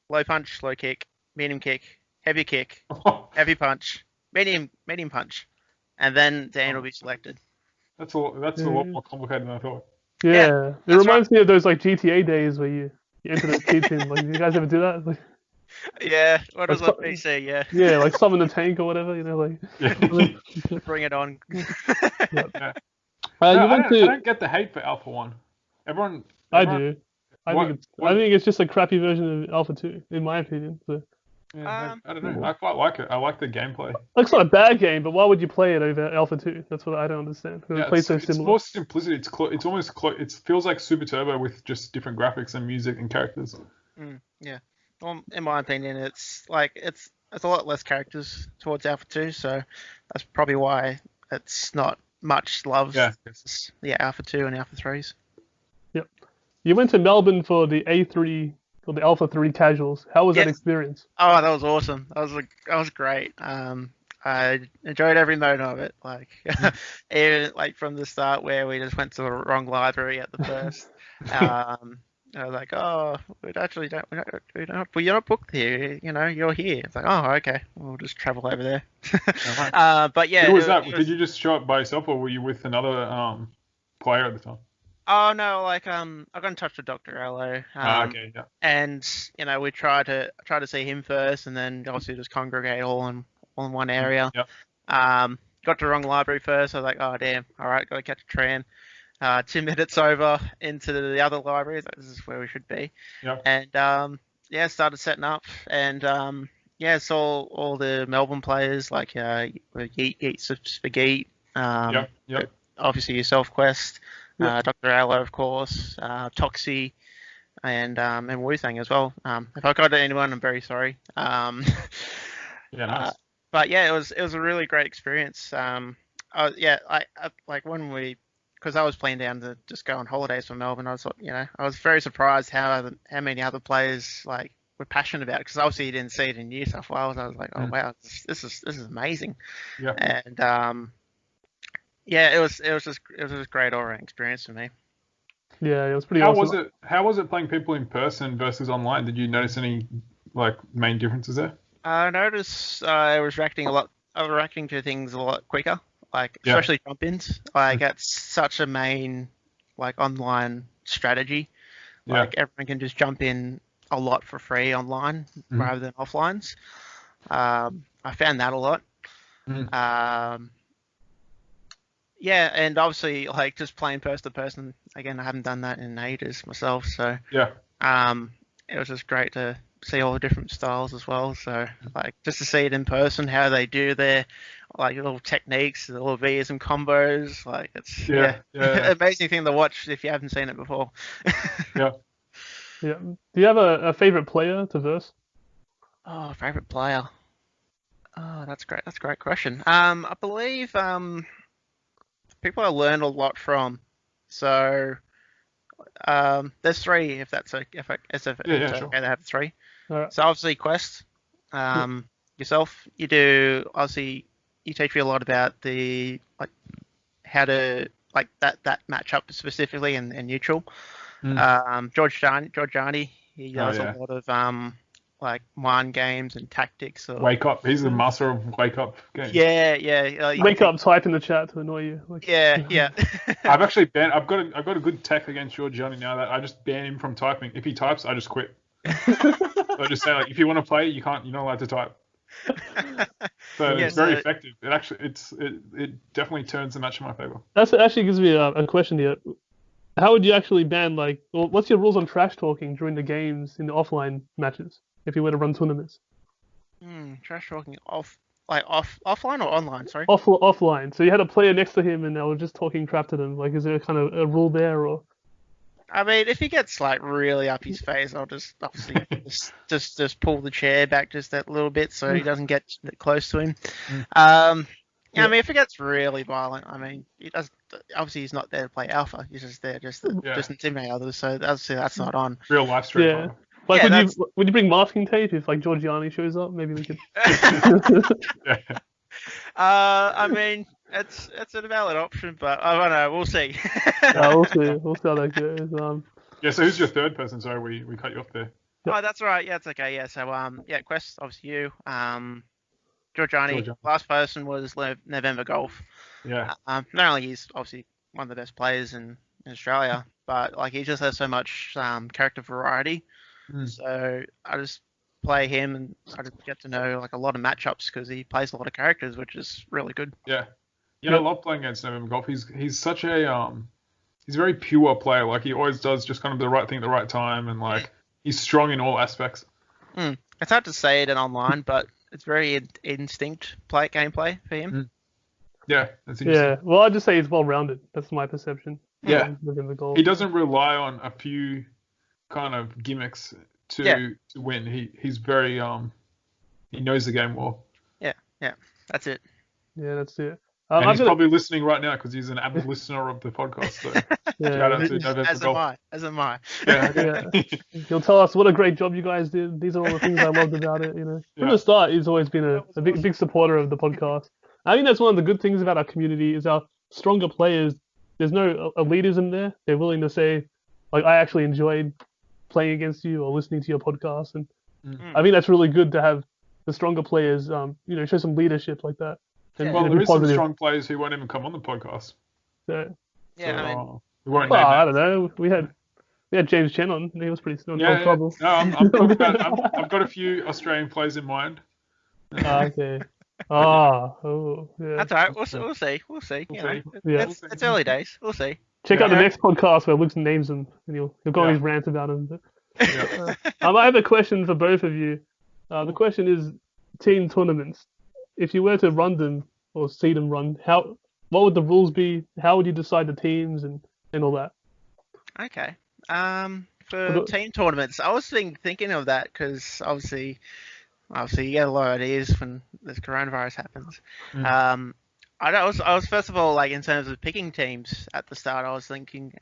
low punch, low kick, medium kick, heavy punch, medium punch, and then Dan will be selected. That's a lot more complicated than I thought. Yeah, it reminds me of those like GTA days where you enter the cheats in. Like, you guys ever do that? Like, yeah, what was that PC? Yeah. Yeah, like summon the tank or whatever. Bring it on. I don't get the hate for Alpha 1. Everyone I do. I think it's just a crappy version of Alpha 2, in my opinion. So. I don't know. I quite like it. I like the gameplay. It's not a bad game, but why would you play it over Alpha 2? That's what I don't understand. It plays so similar. It's more simplicity. It's almost it feels like Super Turbo with just different graphics and music and characters. Yeah. Well, in my opinion, it's a lot less characters towards Alpha 2, so that's probably why it's not much love. Yeah, Alpha 2 and Alpha 3s. Yep. You went to Melbourne for the A3 or the Alpha 3 casuals. How was that experience? Oh, that was awesome. That was great. I enjoyed every moment of it. Like, even like from the start where we just went to the wrong library at the first. I was like, oh, you're not booked here. You're here. It's like, oh, okay, we'll just travel over there. But yeah. Who was that? Did you just show up by yourself, or were you with another player at the time? Oh no, like I got in touch with Dr. Allo. Okay, yeah. And we try to see him first, and then obviously just congregate all in one area. Yep. Got to the wrong library first. I was like, oh damn, all right, got to catch a tram. 2 minutes over into the other library. Like, this is where we should be. Yep. And started setting up, and saw all the Melbourne players like Yeet Spaghetti, Yep. obviously yourself, Quest, Yep. Dr. Aloe, of course, Toxie, and Wu-Tang as well. If I got anyone, I'm very sorry. Yeah, nice. But yeah, it was a really great experience. I like when because I was planning down to just go on holidays from Melbourne. I was very surprised how many other players like were passionate about it, because obviously you didn't see it in New South Wales. I was like, oh wow, this is amazing. Yeah. And it was just a great all-round experience for me. Yeah, it was pretty awesome. How was it playing people in person versus online? Did you notice any like main differences there? I noticed I was reacting to things a lot quicker, like especially jump-ins. Like that's such a main like online strategy. Like everyone can just jump in a lot for free online rather than offlines. I found that a lot. And obviously like just playing person to person. Again, I haven't done that in ages myself, so it was just great to see all the different styles as well. So like just to see it in person, how they do their like little techniques, the little V's and combos. Like it's amazing thing to watch if you haven't seen it before. Yeah. Do you have a favorite player to verse? Oh, favorite player. Oh, that's great. That's a great question. I believe people I learned a lot from. So there's three, if that's okay. It's okay to have three. All right. So obviously Quest, yourself, you teach me a lot about the like how to like that matchup specifically and neutral. George Gianni, he does a lot of like mind games and tactics. Wake up. He's the master of wake up games. Wake up, type in the chat to annoy you. Like, I've actually I've got a good tech against George Gianni now that I just ban him from typing. If he types, I just quit. So I just say like, if you want to play, you're not allowed to type. So it's very effective. It definitely turns the match in my favor. That actually gives me a question here. How would you actually ban what's your rules on trash talking during the games in the offline matches if you were to run tournaments? Trash talking offline or online? Sorry. Offline. So you had a player next to him and they were just talking crap to them. Like, is there kind of a rule there or? I mean, if he gets like really up his face, I'll just obviously just pull the chair back just that little bit so he doesn't get close to him. I mean, if it gets really violent, I mean, he does. Obviously, he's not there to play alpha. He's just there just intimidate others. So obviously, that's not on. Real life Street Fighter. Like, would you bring masking tape if like Giorgiani shows up? Maybe we could. I mean, it's a valid option, but I don't know. We'll see. We'll see. We'll see how that goes. So who's your third person? Sorry, we cut you off there. Oh, that's all right. Yeah, it's okay. Yeah. So Quest, obviously you. Giorgiani. Last person was November Golf. Yeah. Not only he's obviously one of the best players in Australia, but like he just has so much character variety. So I just play him and I just get to know like a lot of matchups because he plays a lot of characters, which is really good. Yeah. I love playing against November Golf. He's such a he's a very pure player. Like he always does just kind of the right thing at the right time, and like he's strong in all aspects. It's hard to say it in online, but it's very instinct gameplay for him. Yeah, that's interesting. Yeah, well, I'd just say he's well-rounded. That's my perception. Yeah, he doesn't rely on a few kind of gimmicks to win. He's very he knows the game well. Yeah, that's it. Yeah, that's it. And he's probably listening right now because he's an avid listener of the podcast. So shout out to November Golf. As am I. Yeah. He'll tell us what a great job you guys did. These are all the things I loved about it. From the start, he's always been a big supporter of the podcast. I think that's one of the good things about our community is our stronger players. There's no elitism there. They're willing to say, like, I actually enjoyed playing against you or listening to your podcast, and I think that's really good to have the stronger players, show some leadership like that. And, there is some strong players who won't even come on the podcast. Yeah. We won't name I don't know. We had James Chen on. He was pretty no trouble. No, I'm talking about. I've got a few Australian players in mind. Okay. Yeah. That's all right. We'll see. It's early days. We'll see. Check out the next podcast where Luke names them, and he'll go on his rant about them. Yeah. I have a question for both of you. The question is team tournaments. If you were to run them or see them run, what would the rules be? How would you decide the teams and all that? Okay. For team tournaments, I was thinking of that because obviously you get a lot of ideas when this coronavirus happens. I was first of all, like, in terms of picking teams at the start, I was thinking,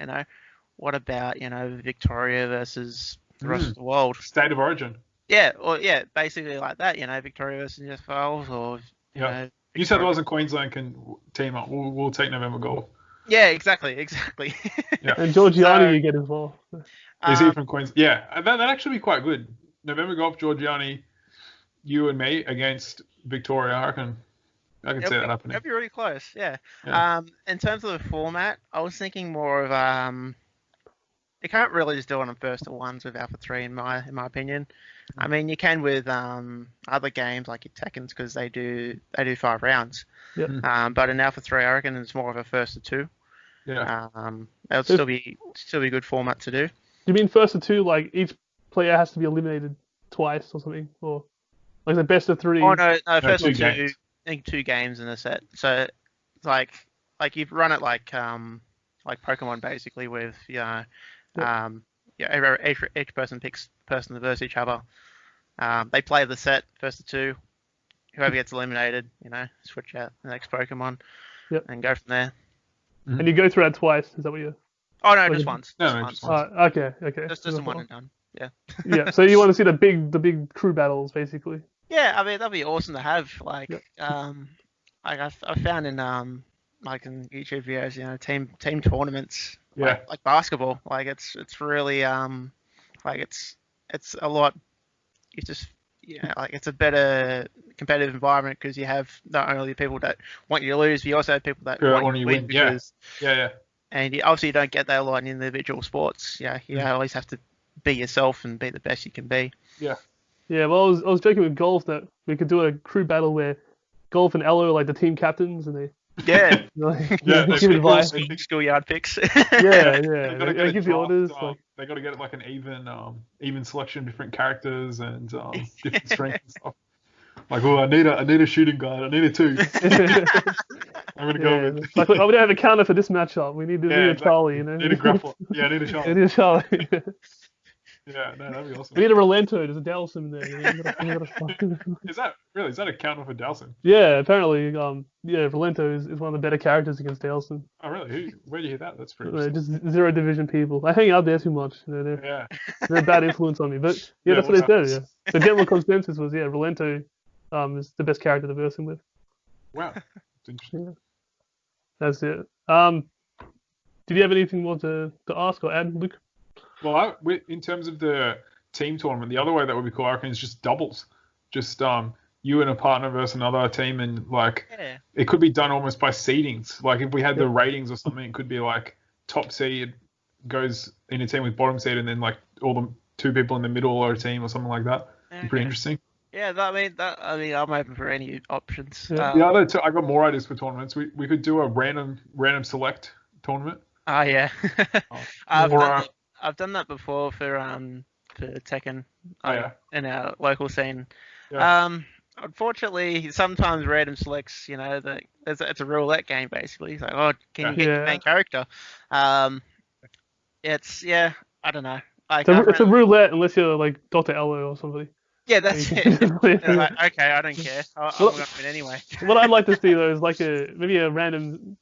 what about, Victoria versus the rest of the world? State of origin. Yeah, basically like that, Victoria versus New South Wales, or New South Wales and Queensland can team up. We'll take November Golf. Yeah, exactly. Yeah. And Georgiani, you get as well. Is he from Queensland? Yeah, that'd actually be quite good. November Golf, Georgiani, you and me against Victoria. I can see that happening. That'd be really close. Yeah. In terms of the format, I was thinking more of you can't really just do it on first to ones with Alpha 3 in my opinion. I mean, you can with other games like your Tekkens because they do 5 rounds. Yep. But in Alpha 3, I reckon it's more of a first to 2. Yeah. That would still be a good format to do. You mean first to 2, like each player has to be eliminated twice or something, or like the best of 3? Oh no, first to 2. I think 2 games in a set. So it's like you run it like Pokemon basically with each person picks person versus each other. They play the set first to 2. Whoever gets eliminated, switch out the next Pokemon, and go from there. And you go through that twice. Is that what you? Oh no, just once. Just once. Okay. Just a one and done. Yeah. Yeah. So you want to see the big crew battles, basically. Yeah, I mean that'd be awesome to have. Like I found in in YouTube videos, team tournaments. Yeah. Like basketball. Like it's really it's a lot. It's just it's a better competitive environment because you have not only people that want you to lose, but you also have people that want you to win. Because, yeah. And obviously you don't get that a lot in individual sports. Yeah, you always have to be yourself and be the best you can be. Yeah. Yeah, well, I was joking with golf that we could do a crew battle where golf and Elo are like the team captains and they they give advice. Schoolyard picks. They give you orders. They got to get like an even selection of different characters and different strengths and stuff. Like, I need a shooting guard. I need a 2. I'm gonna go with. Like, we don't have a counter for this matchup. We need a Charlie. Need a grappler. Yeah, I need a Charlie. I need a Charlie. Yeah, no, that'd be awesome. We need a Relento. There's a Dalsum there. Is that a counter for Dalsum? Yeah, apparently. Relento is one of the better characters against Dalsum. Oh, really? Where do you hear that? That's pretty interesting. Just 0 division people. I hang out there too much. They're a bad influence on me. But that's what they said. Yeah. The general consensus was Relento is the best character to verse him with. Wow, that's interesting. Yeah. That's it. Did you have anything more to ask or add, Luke? Well, in terms of the team tournament, the other way that would be cool, I reckon, is just doubles. Just you and a partner versus another team, and it could be done almost by seedings. Like if we had the ratings or something, it could be like top seed goes in a team with bottom seed, and then like all the 2 people in the middle are a team or something like that. Okay. Pretty interesting. Yeah, I mean, I'm open for any options. Yeah. The other 2, I got more ideas for tournaments. We could do a random select tournament. Oh yeah. I've done that before for Tekken in our local scene. Yeah. Unfortunately, sometimes random selects, it's a roulette game basically. It's like, can you get the main character? I don't know. Like, it's a roulette unless you're like Dr. Elo or somebody. Yeah, that's it. Like, okay, I don't care. I'm going to win anyway. What I'd like to see though is like maybe a random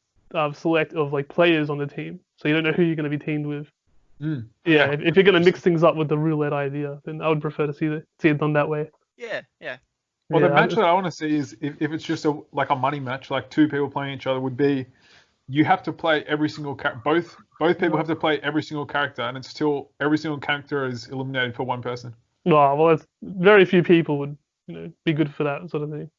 select of like players on the team, so you don't know who you're going to be teamed with. Yeah, if you're going to mix things up with the roulette idea, then I would prefer to see it done that way. Yeah. Well, the match that I want to see is if it's just a money match, like 2 people playing each other, would be you have to play every single both people have to play every single character, and it's till every single character is eliminated for 1 person. Oh, well, very few people would be good for that sort of thing,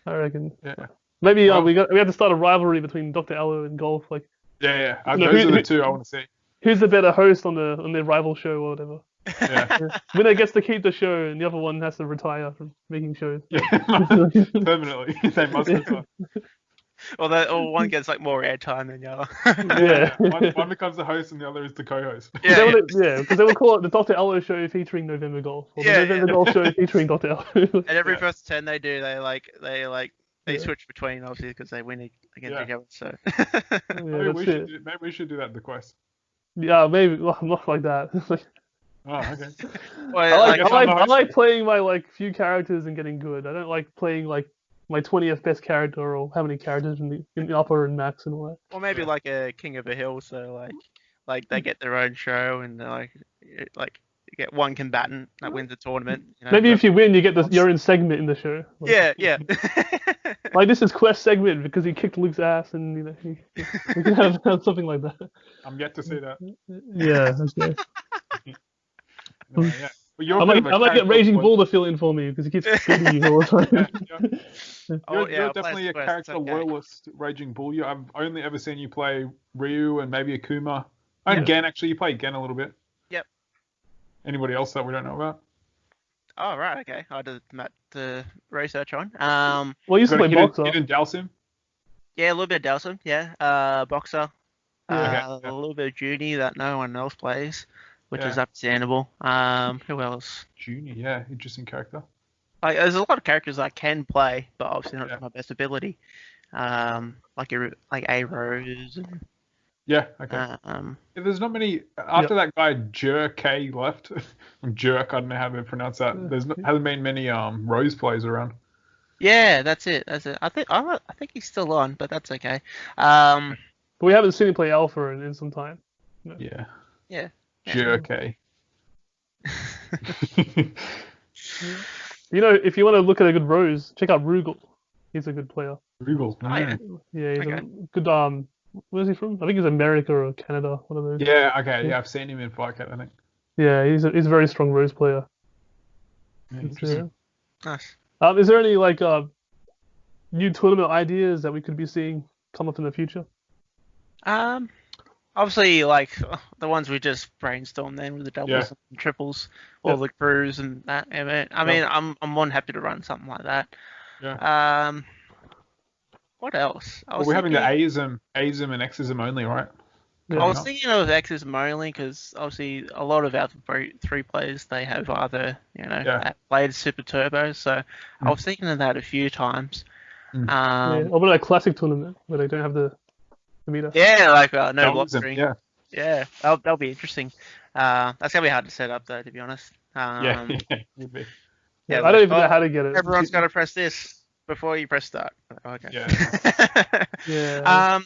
I reckon. Yeah. Maybe we have to start a rivalry between Dr. Elo and golf, like. Yeah. Those are the 2 I want to see. Who's the better host on their rival show or whatever? Yeah. Winner gets to keep the show, and the other one has to retire from making shows. Yeah, permanently. They must retire. or one gets like more airtime than the other. Yeah. One becomes the host and the other is the co-host. Yeah, Because they would call it the Dr. Ello show featuring November Golf, or the November Golf show featuring Dr. Ello. And every first turn they do, they switch between, obviously, because they win against each other. So Maybe we should do that at the Quest. Yeah, maybe. Well, not like that. Oh, okay. well, I like playing my few characters and getting good. I don't like playing my 20th best character or how many characters in the upper and max and all that. or maybe like a King of a Hill, so like they get their own show and you get one combatant that wins the tournament. Maybe if you win, you get your own segment in the show. Yeah. Like this is Quest segment because he kicked Luke's ass, and we can have something like that. I'm yet to see that. Yeah. Okay. Yeah. I might get RagingBull to fill in for me because he keeps beating you all the time. You're definitely a character loyalist, RagingBull. I've only ever seen you play Ryu and maybe Akuma. And Gen, actually. You play Gen a little bit. Yep. Anybody else that we don't know about? Oh, right, okay. I did the research on. Well, you used to play Boxer. You didn't Dalsim? Yeah, a little bit of Dalsim, yeah. Boxer. A little bit of Junie that no one else plays, which is understandable. Who else? Junie, yeah. Interesting character. There's a lot of characters I can play, but obviously not to my best ability. Like A Rose. And, yeah, okay. There's not many. After that guy Jerk left, Jerk, I don't know how to pronounce that. Hasn't been many Rose players around. Yeah, that's it. I think he's still on, but that's okay. But we haven't seen him play Alpha in some time. No. Yeah. Yeah. Jerk. If you want to look at a good Rose, check out Rugal. He's a good player. Rugal. Yeah, he's a good. Where's he from? I think he's America or Canada, one of those. Yeah, okay. Yeah, I've seen him in Fightcat, I think. Yeah, he's a very strong Rose player. Yeah, nice. Is there any new tournament ideas that we could be seeing come up in the future? Obviously, like the ones we just brainstormed then with the doubles and triples, or the crews and that. I mean, I'm more than happy to run something like that. Yeah. What else? We're having the AISM and XISM only, right? I was thinking of XISM only because obviously a lot of our three players, they have either played Super Turbo, so I was thinking of that a few times. What about a classic tournament where they don't have the meter? Yeah, like no block screen. Yeah, that'll be interesting. That's gonna be hard to set up though, to be honest. Would be. I don't even know how to get it. Everyone's got to press this before you press start. Okay. Yeah.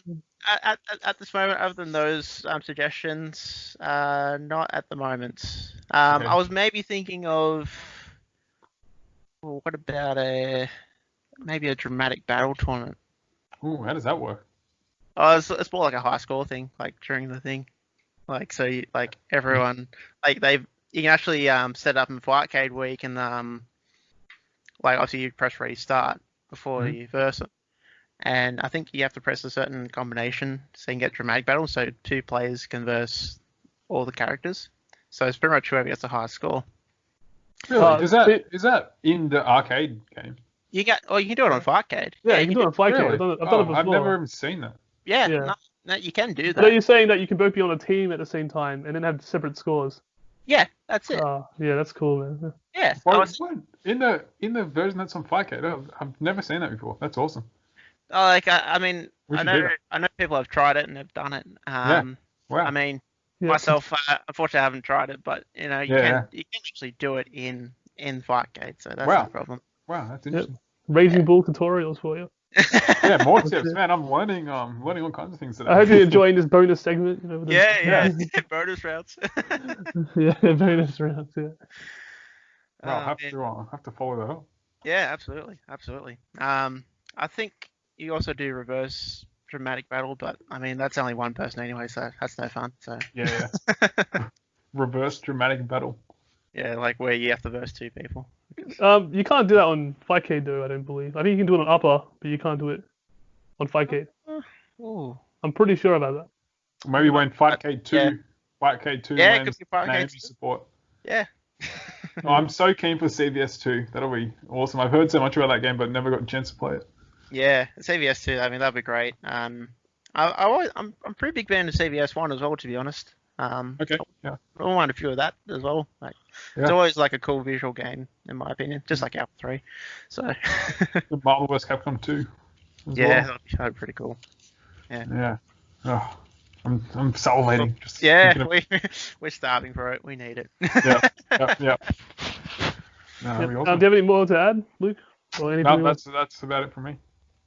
At this moment, other than those suggestions, not at the moment. I was maybe thinking of what about maybe a dramatic battle tournament. Ooh, how does that work? Oh, it's more like a high score thing, like during the thing, like so everyone you can actually set up in Fightcade where you can obviously you press ready start before you verse it. And I think you have to press a certain combination so you can get dramatic battle, so two players can verse all the characters. So it's pretty much whoever gets the highest score. Really? Is that in the arcade game? You can do it on Fightcade. Yeah, you can do it on Fightcade. Really? I've done it before. I've never even seen that. Yeah. No, you can do that. So you're saying that you can both be on a team at the same time and then have separate scores? Yeah, that's it. Yeah, that's cool, man. Yeah. In the version that's on Fightcade, I've never seen that before. That's awesome. I mean, I know people have tried it and have done it. Wow. I mean, myself, unfortunately, I haven't tried it, but you can actually do it in Fightcade, so that's no problem. Wow, that's interesting. RagingBull tutorials for you. Yeah, more tips, man. I'm learning all kinds of things today. I hope you're enjoying this bonus segment. Bonus rounds. Bonus rounds. Yeah. Well, I'll have to follow that up. Yeah, absolutely. I think you also do reverse dramatic battle, but I mean that's only one person anyway, so that's no fun. So yeah. Reverse dramatic battle. Yeah, like where you have to verse two people. You can't do that on Fightcade though, I don't believe. I think you can do it on Upper, but you can't do it on Fightcade. I'm pretty sure about that. Maybe when Fightcade 2 lands Navy support. Yeah. I'm so keen for CVS 2. That'll be awesome. I've heard so much about that game, but never got a chance to play it. Yeah, CVS 2. I mean, that'd be great. I'm a pretty big fan of CVS 1 as well, to be honest. Okay. Yeah. I want a few of that as well. Like, it's always like a cool visual game, in my opinion, just like Alpha 3. So. The Marvel vs. Capcom 2. Yeah, that'd be pretty cool. Yeah. Yeah. Oh, I'm salivating. Just we're starving for it. We need it. Yeah. No, Yep. awesome. Do you have any more to add, Luke? Or anything? No, that's about it for me.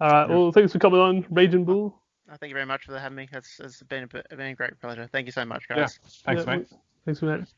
All right. Well, thanks for coming on, RagingBull. Thank you very much for having me. It's been a great pleasure. Thank you so much, guys. Yeah. Thanks, mate. Thanks for that.